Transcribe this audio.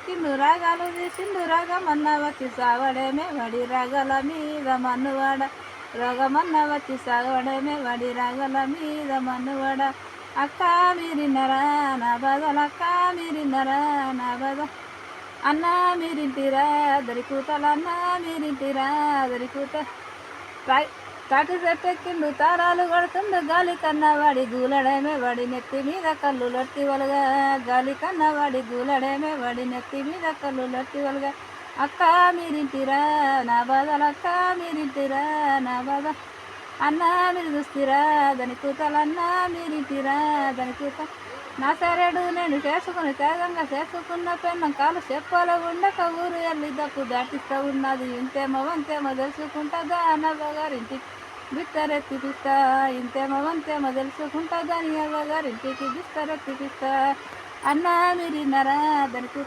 ఎక్కిండు రాగాలు తీసిండు రాగమన్న వచ్చి సావడమే వడి రాగల మీద మన్నువాడ రోగమన్న వచ్చి సావడమే వడి రాగల మీద మన్నువాడ అక్క మీరిన్నరా నా బాధలు అక్క మీరిన్నరా నా బాధ అన్న మీరింటిరా దరికూతలు అన్న మీరింటిరా దరికూత తాటి చెట్టెక్కిండు తారాలు కొడుతుండు గాలి కన్నవాడి గూలడమే వాడి నెత్తి మీద కళ్ళు లొట్టి వలగా గాలి కన్నవాడి గూలడమే వాడి నెత్తి మీద కళ్ళు లొట్టి వలగా అక్క మీరింటిరా నా బాధలు అక్క మీరింటిరా నా బాధ అన్న మీరు చూస్తారా దాని కూతలు అన్న మీరింటిరా దాని కూత నా సరేడు నేను చేసుకుని త్యాగంగా చేసుకున్న పెన్నం కాలు చెప్పాల ఉండక ఊరు వెళ్ళి దప్పు దాటిస్తూ ఉన్నది ఇంతేమో వంతేమో తెలుసుకుంటుందా అన్నవ్వగారింటి బిత్తరెత్తిపిస్తా ఇంతేమో వంతేమో తెలుసుకుంటుందా నీ అవ్వగారింటికి బిస్తరెత్తిపిస్తా అన్న మీరిన్నరా దానికి